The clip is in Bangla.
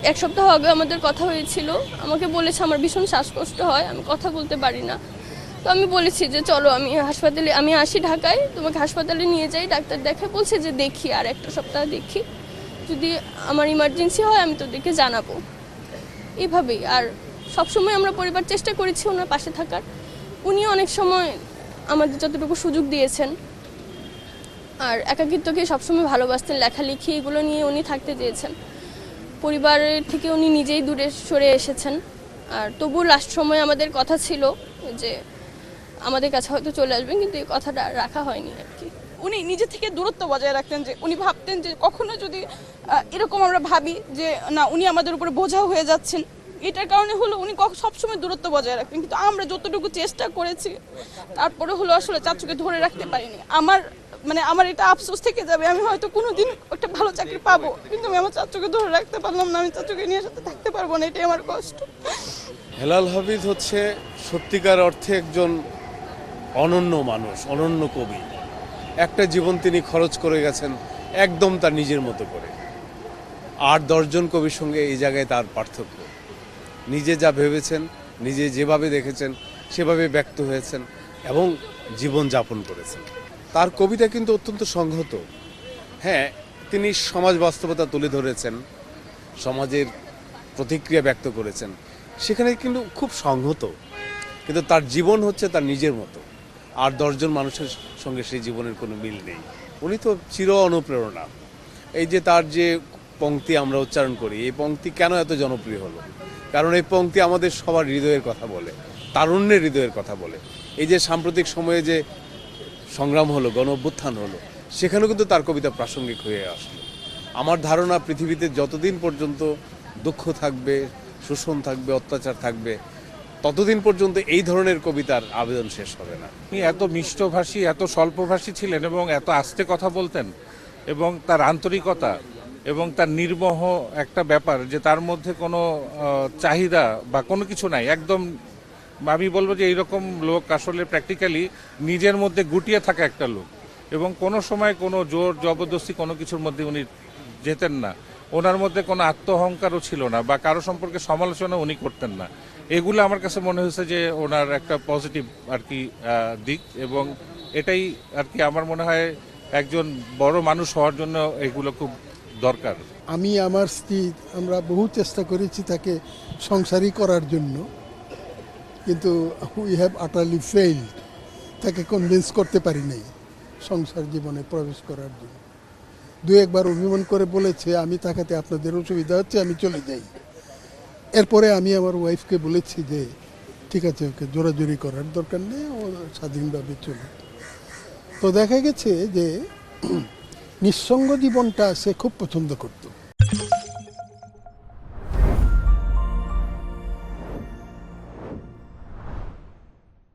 এক সপ্তাহ আগে আমাদের কথা হয়েছিল। আমাকে বলেছে আমার ভীষণ শ্বাসকষ্ট হয়, আমি কথা বলতে পারি না। তো আমি বলেছি যে চলো আমি আসি ঢাকায়, তোমাকে হাসপাতালে নিয়ে যাই, ডাক্তার দেখায়। বলছে যে দেখি আর একটা সপ্তাহ দেখি, যদি আমার ইমার্জেন্সি হয় আমি তোদেরকে জানাবো। এইভাবেই। আর সবসময় আমরা পরিবার চেষ্টা করেছি ওনার পাশে থাকার। উনি অনেক সময় আমাদের যতটুকু সুযোগ দিয়েছেন। আর একাকিত্বকে সবসময় ভালোবাসতেন, লেখালেখি এগুলো নিয়ে উনি থাকতে চেয়েছেন। পরিবারের থেকে উনি নিজেই দূরে সরে এসেছেন। আর তবু লাস্ট সময় আমাদের কথা ছিল যে আমাদের কাছে হয়তো চলে আসবেন, কিন্তু এই কথাটা রাখা হয়নি আর কি। উনি নিজে থেকে দূরত্ব বজায় রাখতেন, যে উনি ভাবতেন যে কখনো যদি এরকম আমরা ভাবি যে না উনি আমাদের উপরে বোঝা হয়ে যাচ্ছেন, এটার কারণে হলো উনি সবসময় দূরত্ব বজায় রাখতেন। কিন্তু আমরা যতটুকু চেষ্টা করেছি তারপরে হলো আসলে চাচুকে ধরে রাখতে পারিনি। আমার এটা আফসোস থেকে যাবে, আমি হয়তো কোনোদিন একটা ভালো চাকরি পাবো, কিন্তু আমি আমার চাচুকে ধরে রাখতে পারলাম না, আমি চাচুকে নিয়ে সাথে থাকতে পারবো না, এটাই আমার কষ্ট। হেলাল হাফিজ হচ্ছে সত্যিকার অর্থে একজন অনন্য মানুষ, অনন্য কবি। একটা জীবন তিনি খরচ করে গেছেন একদম তার নিজের মতো করে। ৮-১০ জন কবির সঙ্গে এই জায়গায় তার পার্থক্য। নিজে যা ভেবেছেন, নিজে যেভাবে দেখেছেন সেভাবে ব্যক্ত হয়েছেন এবং জীবন যাপন করেছেন। তার কবিতা কিন্তু অত্যন্ত সংহত। হ্যাঁ, তিনি সমাজ বাস্তবতা তুলে ধরেছেন, সমাজের প্রতিক্রিয়া ব্যক্ত করেছেন, সেখানে কিন্তু খুব সংহত। কিন্তু তার জীবন হচ্ছে তার নিজের মতো। ৮-১০ জন মানুষের সঙ্গে সেই জীবনের কোনো মিল নেই। উনি তো চির অনুপ্রেরণা। এই যে তার যে পংক্তি আমরা উচ্চারণ করি, এই পংক্তি কেন এত জনপ্রিয় হলো? কারণ এই পংক্তি আমাদের সবার হৃদয়ের কথা বলে, তারুণ্যের হৃদয়ের কথা বলে। এই যে সাম্প্রতিক সময়ে যে সংগ্রাম হলো, গণ অভ্যুত্থান হলো, সেখানেও কিন্তু তার কবিতা প্রাসঙ্গিক হয়ে আসলো। আমার ধারণা পৃথিবীতে যতদিন পর্যন্ত দুঃখ থাকবে, শোষণ থাকবে, অত্যাচার থাকবে, ততদিন পর্যন্ত এই ধরনের কবিতার আবেদন শেষ হবে না। তিনি এত মিষ্টভাষী, এত স্বল্পভাষী ছিলেন এবং এত আস্তে কথা বলতেন, এবং তার আন্তরিকতা এবং তার নির্মোহ একটা ব্যাপার, যে তার মধ্যে কোনো চাহিদা বা কোনো কিছু নাই। একদম আমি বলবো যে এইরকম লোক আসলে প্র্যাকটিক্যালি নিজের মধ্যে গুটিয়ে থাকা একটা লোক, এবং কোনো সময় কোনো জোর জবরদস্তি কোনো কিছুর মধ্যে উনি যেতেন না। ওনার মধ্যে কোনো আত্মহংকারও ছিল না, বা কারো সম্পর্কে সমালোচনা উনি করতেন না। এগুলো আমার কাছে মনে হয়েছে যে ওনার একটা পজিটিভ আর কি দিক, এবং এটাই আর কি আমার মনে হয় একজন বড় মানুষ হওয়ার জন্য এগুলো খুব দরকার। আমি আমার স্ত্রী আমরা বহু চেষ্টা করেছি তাকে সংসারী করার জন্য, কিন্তু উই হ্যাভ আটারলি ফেইল্ড। তাকে কনভিন্স করতে পারি নাই সংসার জীবনে প্রবেশ করার জন্য। দু একবার অভিমান করে বলেছে আমি থাকাতে আপনাদের অসুবিধা হচ্ছে, আমি চলে যাই। এরপরে আমি আমার ওয়াইফকে বলেছি যে ঠিক আছে, ওকে জোরাজোরি করার দরকার নেই, ও স্বাধীনভাবে চলে। তো দেখা গেছে যে নিঃসঙ্গ জীবনটা সে খুব পছন্দ করত।